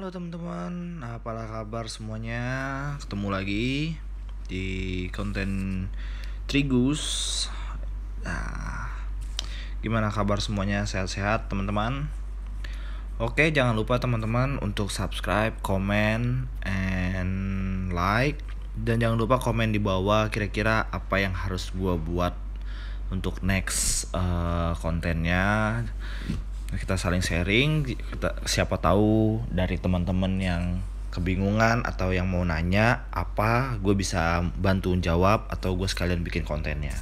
Halo teman-teman, apa kabar semuanya? Ketemu lagi di konten Trigus. Nah, gimana kabar semuanya? Sehat-sehat teman-teman? Oke, jangan lupa teman-teman untuk subscribe, comment, and like. Dan jangan lupa komen di bawah kira-kira apa yang harus gua buat untuk next kontennya. Kita saling sharing, siapa tahu dari teman-teman yang kebingungan atau yang mau nanya apa, gue bisa bantu jawab atau gue sekalian bikin kontennya.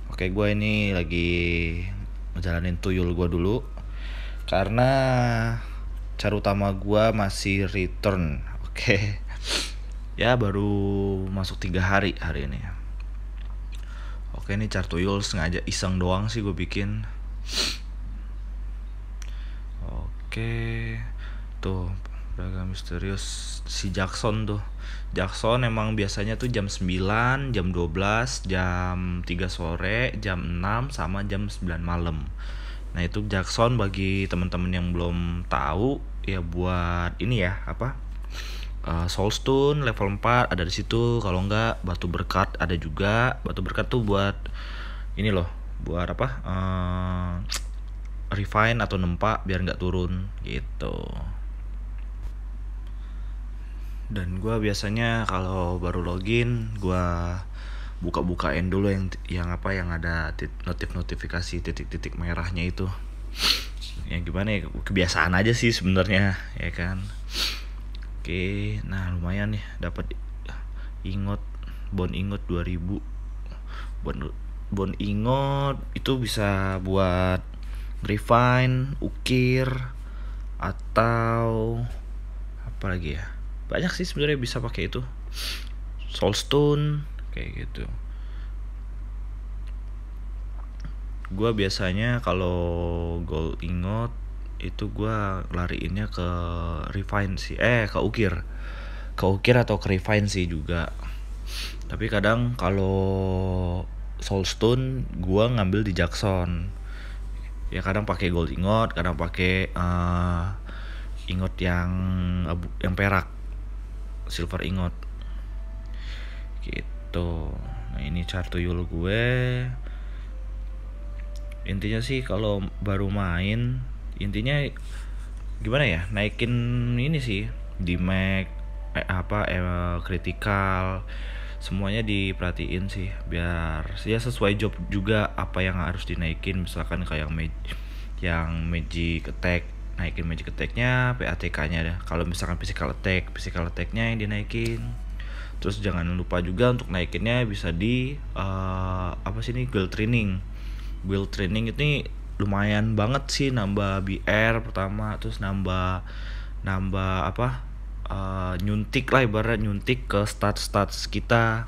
Oke, gue ini lagi ngejalanin tuyul gue dulu karena cara utama gue masih return. Oke, ya baru masuk 3 hari ini. Oke, ini chart tuyul sengaja iseng doang sih gue bikin. Oke, tuh beragam misterius si Jackson tuh. Jackson emang biasanya tuh jam 9, jam 12, jam 3 sore, jam 6 sama jam 9 malam. Nah, itu Jackson bagi teman-teman yang belum tahu ya, buat ini ya, apa? Soulstone level 4 ada di situ. Kalau enggak batu berkat ada juga. Batu berkat tuh buat ini loh, buat apa? Refine atau nempa biar nggak turun gitu. Dan gue biasanya kalau baru login gue buka-bukain dulu yang apa, yang ada notifikasi titik-titik merahnya itu. Ya gimana ya, kebiasaan aja sih sebenarnya ya kan. Oke, nah lumayan nih dapat ingot, bond ingot 2000. Bond ingot itu bisa buat refine, ukir, atau apa lagi ya, banyak sih sebenarnya bisa pakai itu. Soulstone kayak gitu. Gua biasanya kalau gold ingot itu gua lariinnya ke refine sih, ke ukir atau ke refine sih juga. Tapi kadang kalau soulstone gua ngambil di Jackson. Ya kadang pakai gold ingot, kadang pakai ingot yang perak, silver ingot gitu. Nah, ini chart tuyul gue. Intinya sih kalau baru main, intinya gimana ya, naikin ini sih di mag critical, semuanya diperhatiin sih biar ya sesuai job juga apa yang harus dinaikin. Misalkan kayak yang magic attack, naikin magic attacknya, PATK-nya dah. Kalau misalkan physical attacknya yang dinaikin. Terus jangan lupa juga untuk naikinnya bisa di guild training ini lumayan banget sih, nambah BR pertama, terus nambah nyuntik lah, ibarat nyuntik ke stats kita,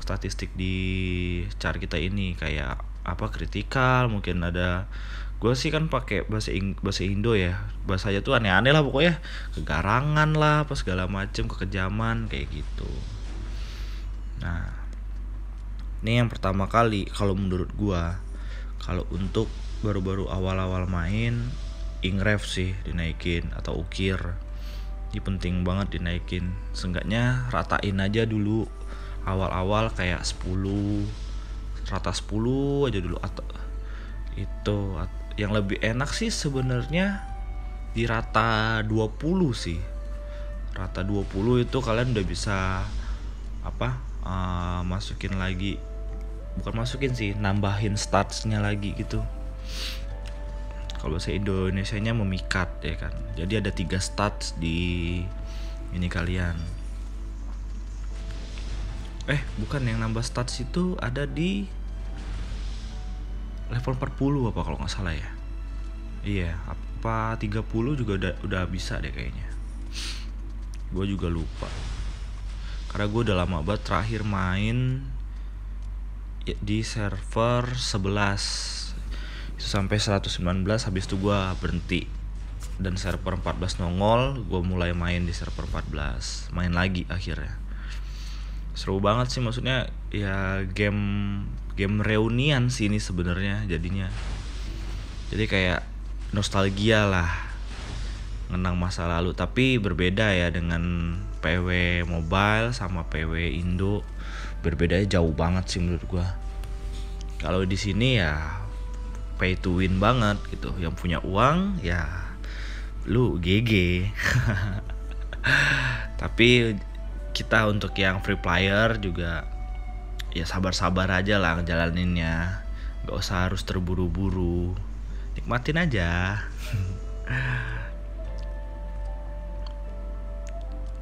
statistik di chart kita ini, kayak apa, kritikal mungkin ada. Gue sih kan pakai bahasa Indo ya, bahasanya tuh aneh-aneh lah pokoknya, kegarangan lah apa segala macem, kekejaman kayak gitu. Nah, ini yang pertama kali kalau menurut gue, kalau untuk baru-baru awal-awal main, ingref sih dinaikin atau ukir. Ini penting banget dinaikin. Seenggaknya ratain aja dulu awal-awal, kayak 10, rata 10 aja dulu. Atau itu yang lebih enak sih sebenarnya di rata 20 sih. Rata 20 itu kalian udah bisa masukin lagi, bukan masukin sih, nambahin statsnya lagi gitu. Kalau bahasa Indonesianya memikat ya kan. Jadi ada 3 stats di ini kalian. Bukan, yang nambah stats itu ada di level 40 apa kalau nggak salah ya. Iya, apa 30 juga udah bisa deh kayaknya. Gue juga lupa. Karena gue udah lama banget terakhir main di server 11. Itu sampai 119, habis itu gue berhenti. Dan server 14 nongol, gue mulai main di server 14. Main lagi akhirnya. Seru banget sih, maksudnya ya game reunian sih ini sebenarnya jadinya. Jadi kayak nostalgia lah. ngenang masa lalu. Tapi berbeda ya dengan PW mobile sama PW Indo, berbedanya jauh banget sih menurut gua. Kalau di sini ya pay to win banget gitu, yang punya uang ya lu GG. Tapi kita untuk yang free player juga ya sabar-sabar aja lah ngejalaninnya, gak usah harus terburu-buru, nikmatin aja.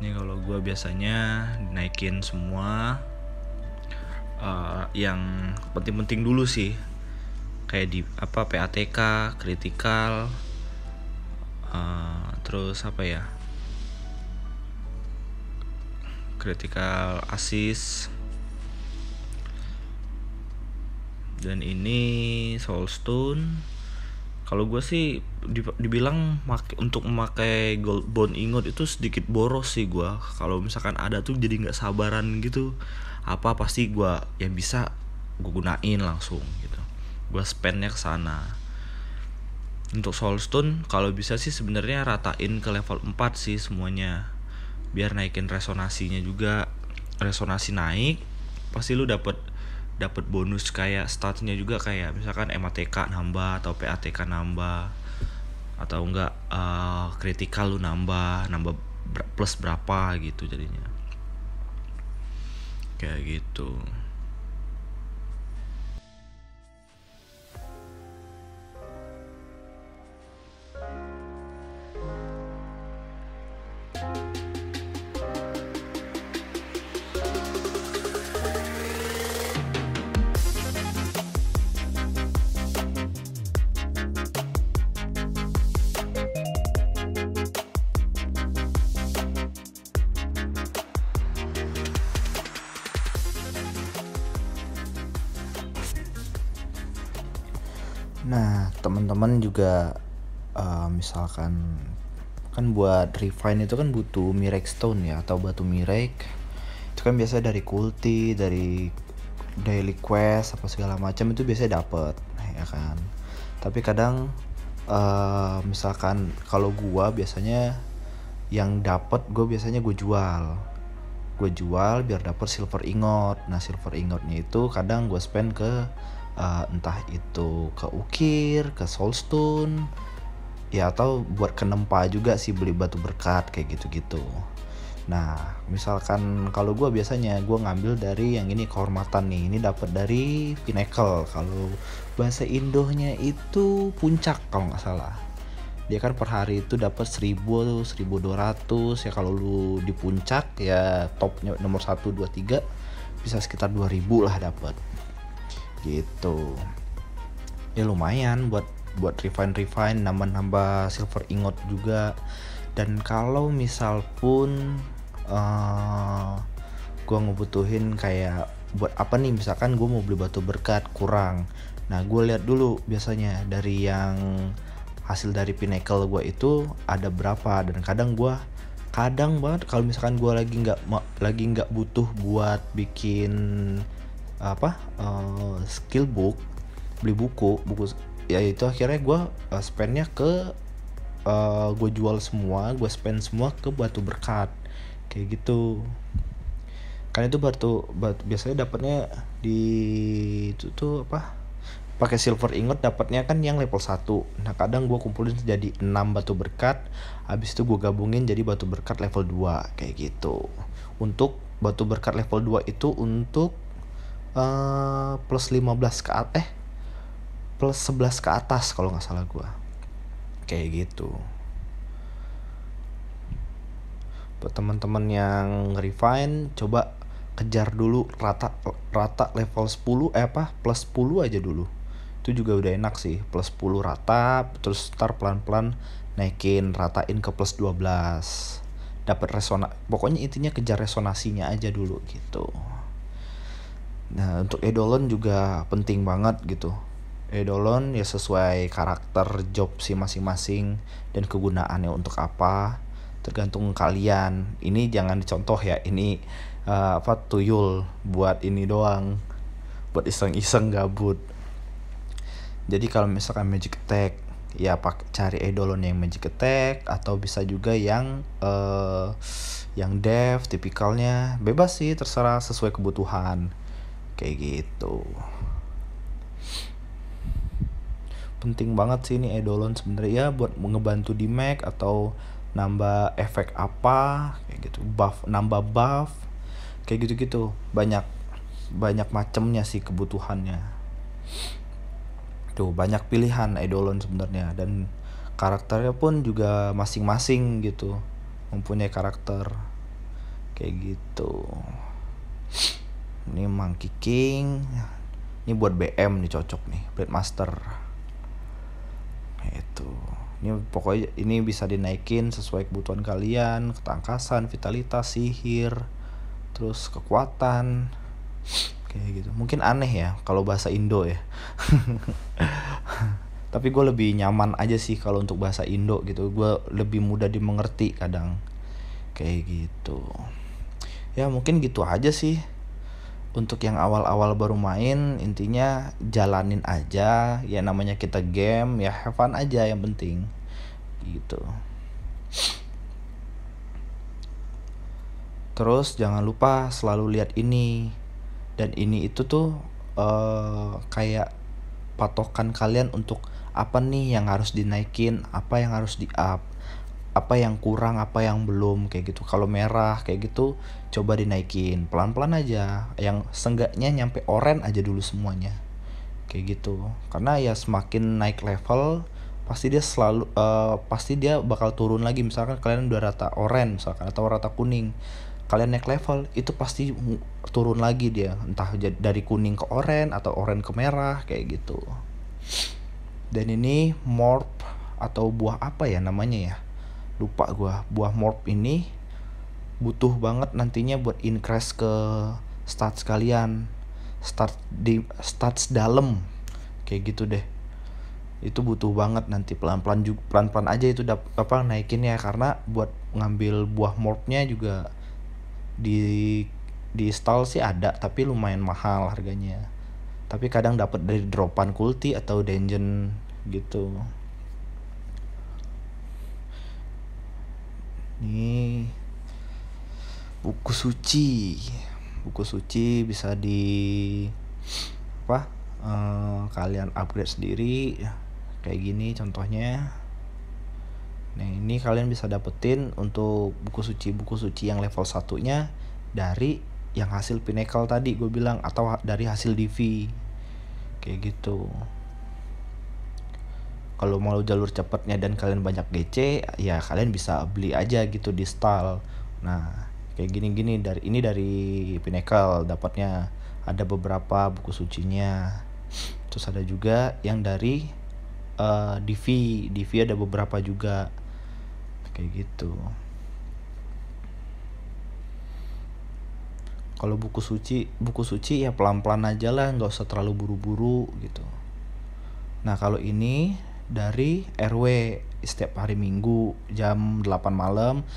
Ini kalau gue biasanya naikin semua yang penting-penting dulu sih, kayak di PATK, kritikal, terus critical assist, dan ini soulstone. Kalau gue sih dibilang untuk memakai gold bond ingot itu sedikit boros sih gue. Kalau misalkan ada tuh jadi nggak sabaran gitu, pasti gue yang bisa gue gunain langsung gitu, gue spendnya ke sana. Untuk soulstone kalau bisa sih sebenarnya ratain ke level 4 sih semuanya, biar naikin resonasinya juga. Resonasi naik pasti lu dapat bonus kayak statsnya juga, kayak misalkan MATK nambah atau PATK nambah, atau enggak kritikal lu nambah plus berapa gitu jadinya, kayak gitu. Nah, teman-teman juga misalkan kan buat refine itu kan butuh mirek stone ya, atau batu mirek. Itu kan biasanya dari kulti, dari daily quest apa segala macam itu biasanya dapet ya kan. Tapi kadang misalkan kalau gua biasanya yang dapet biasanya gue jual biar dapet silver ingot. Nah, silver ingotnya itu kadang gue spend ke entah itu ke ukir, ke soulstone ya, atau buat kenempa juga sih, beli batu berkat kayak gitu-gitu. Nah, misalkan kalau gue biasanya gue ngambil dari yang ini kehormatan nih, ini dapat dari Pinnacle. Kalau bahasa Indohnya itu puncak kalau nggak salah. Dia kan per hari itu dapat 1000 tuh 1200 ya. Kalau lu di puncak ya topnya nomor 1 2 3 bisa sekitar 2000 lah dapat. Gitu. Ya lumayan buat refine nambah silver ingot juga. Dan kalau misal pun gue ngebutuhin kayak buat apa nih, misalkan gue mau beli batu berkat kurang, nah gue lihat dulu biasanya dari yang hasil dari Pinnacle gue itu ada berapa. Dan kadang banget kalau misalkan gue lagi nggak butuh buat bikin skill book, beli buku ya, itu akhirnya gue spendnya ke gue jual semua, gue spend semua ke batu berkat kayak gitu. Kan itu batu biasanya dapatnya di itu tuh pakai silver ingot, dapatnya kan yang level 1. Nah, kadang gue kumpulin jadi 6 batu berkat, habis itu gue gabungin jadi batu berkat level 2 kayak gitu. Untuk batu berkat level 2 itu untuk plus 15 plus 11 ke atas kalau nggak salah gue, kayak gitu. Buat teman-teman yang refine, coba kejar dulu rata level 10 plus 10 aja dulu. Itu juga udah enak sih, plus 10 rata, terus ntar pelan-pelan naikin, ratain ke plus 12. Dapat pokoknya intinya kejar resonasinya aja dulu gitu. Nah, untuk eidolon juga penting banget gitu. Eidolon ya sesuai karakter job sih masing-masing dan kegunaannya untuk apa, tergantung kalian. Ini jangan dicontoh ya, ini tuyul buat ini doang, buat iseng-iseng gabut. Jadi kalau misalkan magic attack ya cari eidolon yang magic attack, atau bisa juga yang dev tipikalnya, bebas sih, terserah sesuai kebutuhan kayak gitu. Penting banget sih ini eidolon sebenarnya ya, buat ngebantu di Mac atau nambah efek apa kayak gitu, nambah buff kayak gitu-gitu. Banyak macamnya sih kebutuhannya. Tuh banyak pilihan eidolon sebenarnya, dan karakternya pun juga masing-masing gitu, mempunyai karakter kayak gitu. Ini Monkey King, ini buat BM nih, cocok nih, Breadmaster itu. Ini pokoknya ini bisa dinaikin sesuai kebutuhan kalian, ketangkasan, vitalitas, sihir, terus kekuatan kayak gitu. Mungkin aneh ya kalau bahasa Indo ya. Tapi gue lebih nyaman aja sih kalau untuk bahasa Indo gitu, gue lebih mudah dimengerti kadang kayak gitu. Ya mungkin gitu aja sih untuk yang awal-awal baru main. Intinya jalanin aja ya, namanya kita game ya, have fun aja yang penting gitu. Terus jangan lupa selalu lihat ini, dan ini itu tuh kayak patokan kalian untuk apa nih yang harus dinaikin, apa yang harus di up, apa yang kurang, apa yang belum kayak gitu. Kalau merah kayak gitu coba dinaikin pelan-pelan aja, yang seenggaknya nyampe orange aja dulu semuanya kayak gitu. Karena ya semakin naik level pasti dia bakal turun lagi. Misalkan kalian udah rata orange misalkan, atau rata kuning, kalian naik level itu pasti turun lagi dia, entah dari kuning ke orange atau orange ke merah kayak gitu. Dan ini morph atau buah apa ya namanya ya, lupa gua. Buah morph ini butuh banget nantinya buat increase ke stats kalian, stats dalam kayak gitu deh. Itu butuh banget nanti, pelan-pelan aja itu naikin ya, karena buat ngambil buah morphnya juga di stall sih ada, tapi lumayan mahal harganya. Tapi kadang dapat dari dropan kulti atau dungeon gitu. Nih buku suci bisa di kalian upgrade sendiri kayak gini contohnya. Nah ini kalian bisa dapetin untuk buku suci yang level 1-nya dari yang hasil pinnacle tadi gue bilang, atau dari hasil DV kayak gitu. Kalau mau jalur cepatnya dan kalian banyak DC ya kalian bisa beli aja gitu di stall. Nah kayak gini dari pinnacle dapatnya, ada beberapa buku sucinya. Terus ada juga yang dari DV ada beberapa juga kayak gitu. Kalau buku suci ya pelan-pelan aja lah, nggak usah terlalu buru-buru gitu. Nah kalau ini dari RW setiap hari Minggu jam 8 malam,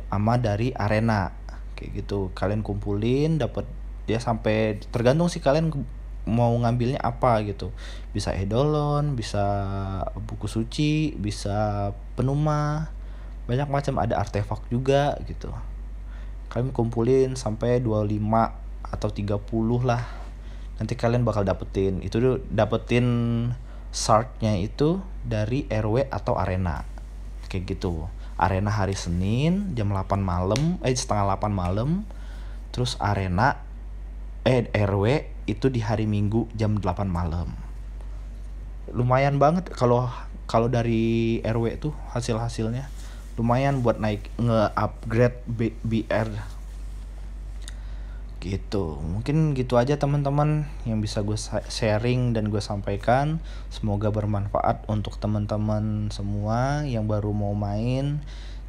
sama dari arena kayak gitu. Kalian kumpulin dapat ya, sampai tergantung sih kalian mau ngambilnya apa gitu. Bisa eidolon, bisa buku suci, bisa penuma, banyak macam, ada artefak juga gitu. Kalian kumpulin sampai 25 atau 30 lah, nanti kalian bakal dapetin shardnya itu dari RW atau arena kayak gitu. Arena hari Senin jam 8 malam, setengah 8 malam. Terus RW itu di hari Minggu jam 8 malam. Lumayan banget kalau dari RW tuh hasilnya lumayan buat nge-upgrade BR gitu. Mungkin gitu aja teman-teman yang bisa gue sharing dan gue sampaikan. Semoga bermanfaat untuk teman-teman semua yang baru mau main.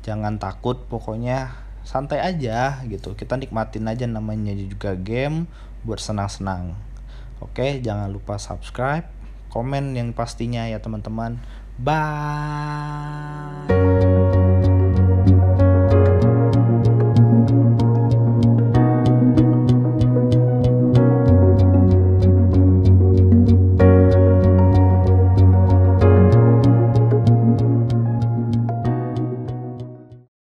Jangan takut, pokoknya santai aja gitu. Kita nikmatin aja, namanya juga game buat senang-senang. Oke, jangan lupa subscribe, komen yang pastinya ya teman-teman. Bye.